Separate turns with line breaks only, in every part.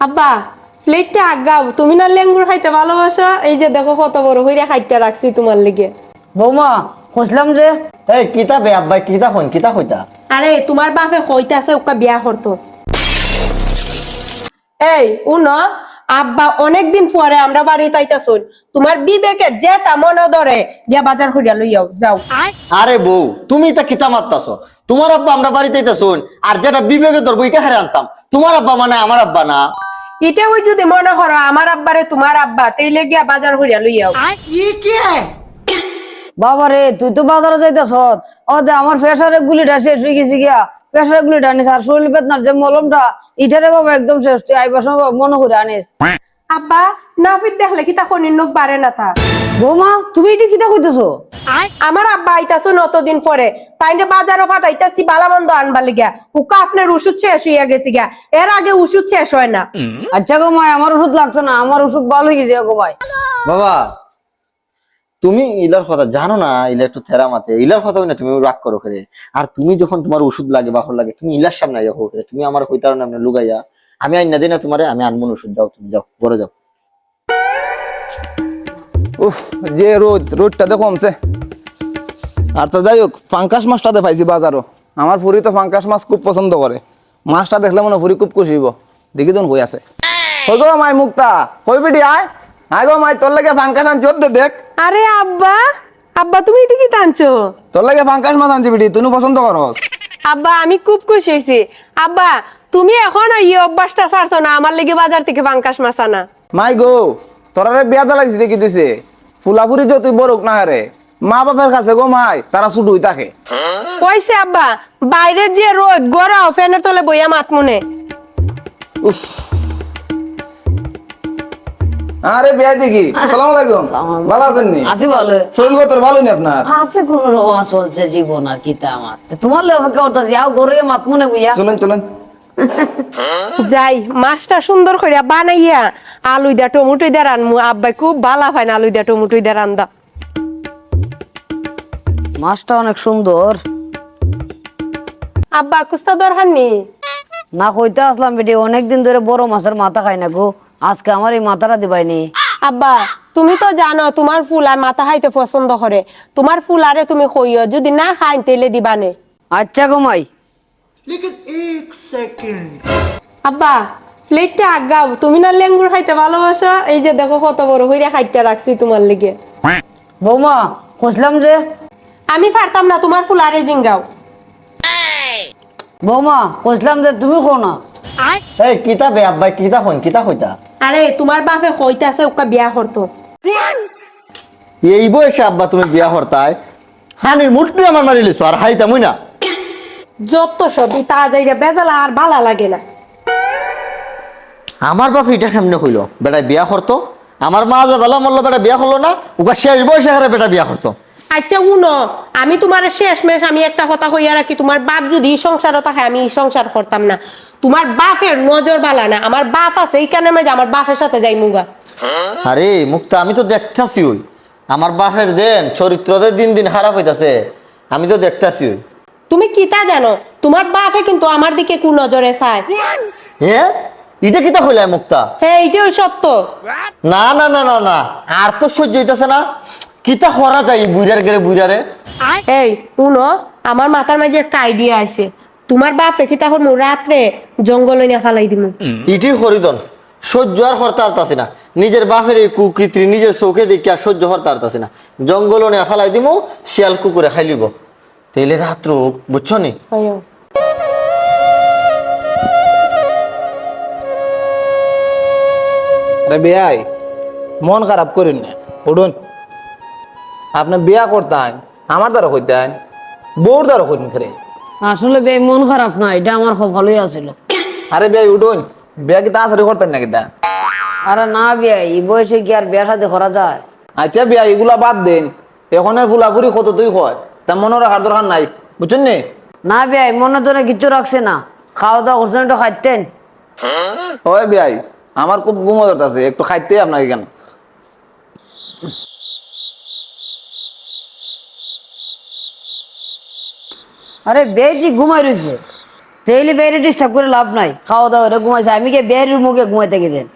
আব্বা প্লেটটা আগাও, তুমি না লেঙ্গুর খাইতে ভালোবাসো, এই যে দেখো কত বড় হইরা খাইটা রাখছি তোমার লিগে।
বৌমা কইছিলাম যে
এই কিতা বে আব্বাই কিতা হন কিতা কইতা?
আরে তোমার বাপে কইতাছে ওকা বিয়া করতো। এই উনো, আব্বা অনেকদিন পরে আমরা বাড়িতে আইতাছুন, তোমার বিবেকে যেটা মনে ধরে গিয়া বাজার করিয়া লইয়াও যাও।
আরে বউ তুমি তা কিতা মারতাছো? তোমার আব্বা আমরা বাড়িতে শুন, আর যেটা বিবেকে ধরবো এটা হারে আনতাম। তোমার আব্বা মানে আমার আব্বা না।
এটা ওই যদি মনে করো আমার আব্বারে তোমার আব্বা, তাইলে গিয়া বাজার করিয়া লইয়াও।
বাবা রে তুই তো বাজারে যাইতাছ, ও যে আমার প্রেসারের গুলিটা শেষ হয়ে গেছে গিয়া, প্রেসারের গুলিটা আনিস আর শরীর বেদনার যে মলমটা ইটারে বাবা একদম শেষ, তুই আইবার সময় মনে করে আনিস।
আব্বা নাফিদ দেখলে কি তা খনির নখ বাড়ে না তা?
বৌমা তুমি এটা কিতা কইতেছো?
আমার আব্বা আইতাছুন অতদিন পরে, তাইলে বাজারও ফাটাইতাছি বালামন্দ আনবার লিগা। উকা আপনার ওষুধ শেষ হইয়া গেছে গা, এর আগে ওষুধ শেষ হয় না।
আচ্ছা গো মাই আমার ওষুধ লাগছে না, আমার ওষুধ ভালো হয়ে গেছে গো ভাই।
বাবা তুমি ইলার কথা জানো না, ইলা একটু থেরা মাতে ইলার কথা না, তুমি রাগ করো করে। আর তুমি যখন তোমার ওষুধ লাগে বাহর লাগে তুমি ইলার সামনে আইয়া হোক করে, তুমি আমার কইতার না লুগাইয়া। আমি আইনা দিই না তোমারে, আমি আনমন ওষুধ, যাও তুমি যাও ঘরে যাও।
উফ যে রোদটা তো কমছে। আর তো যাই হোক পাঙ্কাশ মাছটাতে পাইছি বাজারও। আমার ফুরি তো পাঙ্কাশ মাছ খুব পছন্দ করে, মাছটা দেখলে মনে ফুরি খুব খুশি হইব। দেখি তোন কই আছে, কই গো মাই মুক্তা, কই বেটি আয় আয় গো মাই, তোর লাগে পাঙ্কাশ আনছি ওর দেখ।
আরে আব্বা, আব্বা তুমি এটা কি টানছো?
তোর লাগে পাঙ্কাশ মাছ আনছি বেটি, তুই পছন্দ করস।
আব্বা আমি খুব খুশি হয়েছি। আব্বা তুমি এখন এই অভ্যাসটা ছাড়ছো না, আমার লেগে বাজার থেকে পাঙ্কাশ মাছ আনা।
মাই গো তোরারে বিয়া দালাইছি দেখি দিছে, ফুলাফুরি যে তুই বড়ক না রে, মা বাপের কাছে গো মাই তারা ছুটুই থাকে।
কইছে আব্বা বাইরে যে রোদ গড়াও ফ্যানের তলে বইয়া মাত মনে।
উফ আরে বিয়া দেখি, আসসালামু আলাইকুম, ভালো আছেন নি?
আছি ভালো।
শরীর কত ভালো নি আপনার?
আছে কোন রকম চলছে জীবন আর কিতা আমার। তোমার লে অপেক্ষা করতেছি, আও গরে মাত মনে বুঝা।
চলেন চলেন।
যাই মাছটা সুন্দর করে বানাইয়া আলু দিয়া টমেটো দিয়া রানমু। আব্বাই খুব ভালো হয় না আলু দিয়া টমেটো দিয়া রান্দা।
মাছটা অনেক সুন্দর।
আব্বা কুস্তা দরকার নেই।
না কইতে আসলাম বেটি, অনেকদিন ধরে বড় মাছের মাথা খাই না গো, আজকে আমার এই মাথাটা দিবাইনি।
আব্বা তুমি তো জানো তোমার ফুল আর মাথা খাইতে পছন্দ করে, তোমার ফুল আরে তুমি কইও যদি না খাই তেলে দিবানে।
আচ্ছা গো মাই।
আব্বা প্লেটটা আগাও, তুমি না লেঙ্গুর খাইতে ভালোবাসো, এই যে দেখো কত বড় হইরা খাইটা রাখছি তোমার লিগে।
বৌমা কইছিলাম যে
আমি পারতাম না, তোমার ফুল আরে জিঙ্গাও।
বৌমা কইছিলাম যে তুমি কো না।
এই কিতা বে আব্বাই কিতা হন কিতা কইতা?
আরে তোমার বাপে কইতাছে ওকা বিয়া করতো।
এই বয়সে আব্বা তুমি বিয়া হরতায় হানির মুঠটি আমার মারি লিছো, আর হাইতা মুই না।
যত সবই তা যাইরা বেজালা আর ভালো লাগে না।
আমার বাপ এটা কেমনে কইল বেটা বিয়া করতো? আমার মা যে বেলা মরলো বেটা বিয়া করলো না, ওকে শেষ বয়সে হারে বেটা বিয়া করতো।
আচ্ছা উনো, আমি তোমার শেষমেশ আমি একটা কথা কইয়া রাখি, তোমার বাপ যদি এই সংসারও থাকে আমি এই সংসার করতাম না। তোমার বাপের নজর বালা না, আমার বাপ আছে এই কারণে যে আমার বাপের সাথে যাই মুগা।
আরে মুক্তা আমি তো দেখতাছি ওই আমার বাপের দেন চরিত্রদের দিন দিন খারাপ হইতাছে, আমি তো দেখতাছি ওই।
তুমি কি তা জানো তোমার বাপে কিন্তু আমার দিকে কোন নজরে চায়?
হ্যাঁ এটা কিতা কইলাই মুক্তা?
হ্যাঁ এইটাই সত্য।
না না না না না, আর তো সহ্য হইতাছে না। কিতা করা যায় বুইরার গেলে বুইরারে?
এই উনো, আমার মাথার মাঝে একটা আইডিয়া আছে। তোমার বাপে কি তখন রাত্রে জঙ্গলে নিয়ে ফালাই দিমু।
ইটি হরিদন সহ্য আর করতে পারতাছি না, নিজের বাপের এই কুকৃত্রি নিজের চোখে দেখি আর সহ্য করতে পারতাছি না। জঙ্গল নিয়ে ফেলাই দিমু, শিয়াল কুকুরে খাই লিব, তাইলে রাত্র বুঝছো নি?
হয়ও।
আরে বেয়াই মন খারাপ করেন না, উঠুন। আপনি বিয়া করতেন আমার দ্বারা কইতেন, বউর দ্বারা কইতেন ফেরে।
আসলে বে মন খারাপ না, এটা আমার খুব ভালোই আছিল।
আরে বেয়াই উঠুন, বিয়া কি তাড়াতাড়ি করতেন নাকি তা?
আরে না বিয়া, এই বয়সে কি আর বিয়া শাদী করা যায়?
আচ্ছা বিয়া এগুলা বাদ দেন, এখনের ফুলাফুরি কত তুই কয়, তা মনে রাখার দরকার নাই, বুঝছেন নি?
না বিয়া মনে তো কিছু রাখছে না, খাওয়া দাওয়া করছেন একটু খাইতেন।
ওই বিয়াই আমার খুব গুমদর আছে, একটু খাইতে আপনাকে কেন?
আরে বে জি ঘুমাই রয়েছে। তেইলে বেড়ে ডিস্টার্ব করে লাভ নাই, খাওয়া দাওয়া এটা ঘুমাইছে, আমি কে বেড়ের মুখে ঘুমাইতে গেলেন।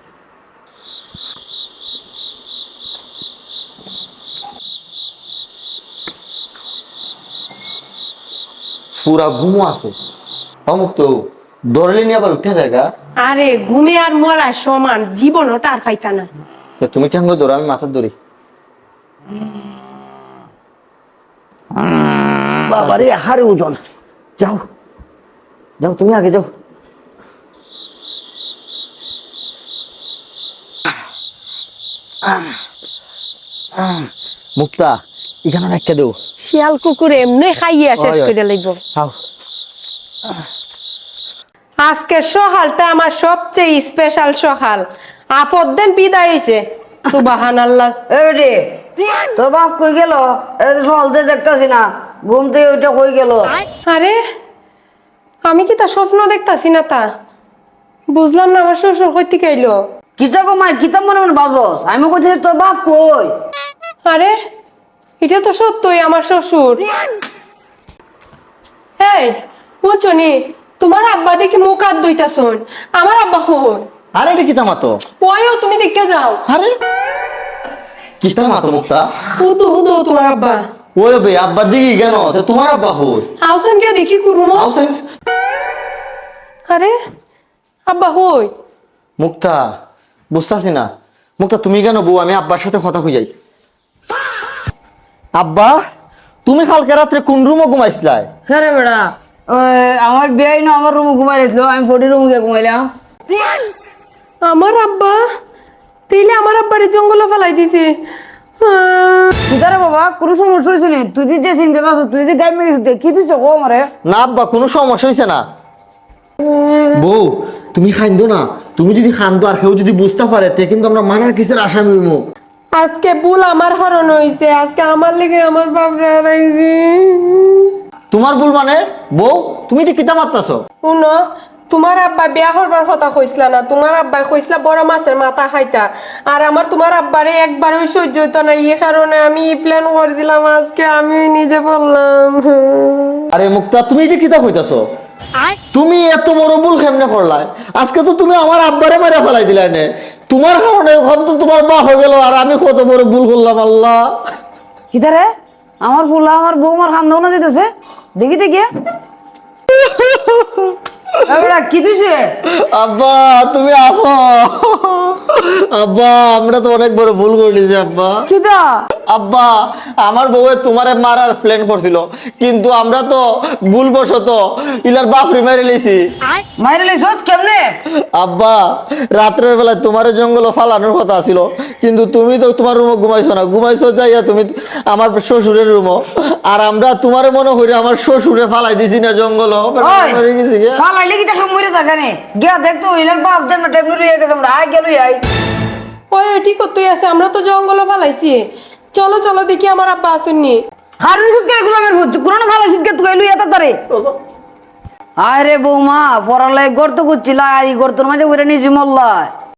পুরা ঘুমো আছে অমুক তো ধরলে নিয়ে আবার উঠে জায়গা।
আরে ঘুমে আর মরা সমান, জীবন ওটা আর পাইতা না।
তুমি ঠ্যাঙ্গ ধরো, আমি মাথার ধরি। বাবারে হারে ওজন, যাও যাও তুমি আগে যাও। মুক্তা এখানে একটা দেও।
শিয়াল কুকুর এমনি খাইয়া শেষ
ওই, ওই।
করে লইব।
খাও।
আজকে সকালটা আমার সবচেয়ে স্পেশাল সকাল। আপদ দিন বিদায় হইছে। সুবহানাল্লাহ।
এ বেটি, তোর বাপ কই গেল? সলতে দেখতাছি না, ঘুম থেকে ওইটা কই গেল?
আরে আমি কি তা স্বপ্ন দেখতাছি না তা? বুঝলাম না আমার শ্বশুর কই থেকে আইলো।
কিতা গো মাই, কিতা মনে মনে ভাবস? আমি কইছি তোর বাপ কই?
আরে এটা তো সত্যই আমার শ্বশুর। এই বুঝছনি, তোমার আব্বা দেখি মুখ হাত ধুইতাছন। আমার আব্বা কই?
আরে এটা কিতা মাতো?
ওইও তুমি দেখতে যাও।
আরে কিতা মাতো মুক্তা?
হুদু হুদু তোমার আব্বা।
ওই বে আব্বা দিকে কেন? তো তোমার আব্বা কই?
আউসেন কে দেখি করুম।
আউসেন।
আরে আব্বা কই?
মুক্তা বুঝতাছি না। মুক্তা তুমি কেন বউ? আমি আব্বার সাথে কথা কই। আব্বা তুমি কালকে রাত্রে কোন রুমে ঘুমাইছিলাই?
হ্যাঁ রে বেটা, আমার বিয়াই না আমার রুমে ঘুমাই গেছিল, আমি ফটির রুমে গিয়ে ঘুমাইলাম।
আমার আব্বা তাইলে আমার আব্বারে জঙ্গলে ফেলাই দিছে।
কিতারে বাবা, কোনো সমস্যা হয়েছে নি? তুই যে চিন্তা আছো, তুই যে গাইমে গেছিস, কি তুই কো আমারে?
না আব্বা কোনো সমস্যা হয়েছে না। বউ তুমি খাইন্দো না। তুমি যদি খান্দো আর কেউ যদি বুঝতে পারে তে কিন্তু আমরা মানার কিসের আসামি হইমু।
আজকে ভুল আমার হরণ হইছে। আজকে আমার লেগে আমার বাপ হারাইছে।
তোমার ভুল মানে? বউ তুমি এটা কিতা মারতাছো?
শুনো, তোমার আব্বা বিয়া করবার কথা কইসলা না? তোমার আব্বা কইসলা বড় মাছের মাথা খাইতা। আর আমার তোমার আব্বারে একবারই সহ্য হইতো না, এই কারণে আমি প্ল্যান করছিলাম। আজকে আমি নিজে বললাম।
আরে মুক্তা তুমি এটা কিতা কইতাছো? তুমি এত বড় ভুল কেমনে করলাই? আজকে তো তুমি আমার আব্বারে মারা ফেলাই দিলাই নে। তোমার কারণে এখন তো তোমার বাপ হয়ে গেল আর আমি কত বড় ভুল করলাম। আল্লাহ
কিতারে আমার ফুলা আমার বউ আমার খান না যেতেছে, দেখি দেখি। বেটা কি তুইছে?
আব্বা তুমি আসো। আব্বা আমরা তো অনেক বড় ভুল করে নিয়েছি আব্বা।
কিতা?
আব্বা আমার বউয়ে তোমারে মারার প্ল্যান করছিল, কিন্তু আমরা তো ভুলবশত ইলার বাপরে মেরে লেছি।
মাইরে লইছস কেমনে?
আব্বা রাত্রের বেলায় তোমার জঙ্গল ফালানোর কথা ছিল, কিন্তু তুমি তো তোমার রুমে ঘুমাইছো না, ঘুমাইছো যাইয়া তুমি আমার শ্বশুরের রুমো। আর আমরা তোমার মনে করি আমার শ্বশুরে ফালাই দিছি না জঙ্গল, মরে গেছি গিয়া।
ফালাইলে কি দেখে মরে জাগানে গিয়া দেখতো ইলার বাপ যেন টেমনি রয়ে গেছে, আমরা আই গেলই আই।
ওই ঠিক করতেই আছে, আমরা তো জঙ্গলে ফালাইছি। চলো চলো দেখি আমার আব্বা আসেননি।
হারুন সুদকে গোলামের ভূত কোন ফালাইছিস কে তুই লই এত তারে? আরে বৌমা পড়ালে গর্ত করছিলা, আর এই গর্তর মাঝে উড়ে নিয়েছি মোল্লা।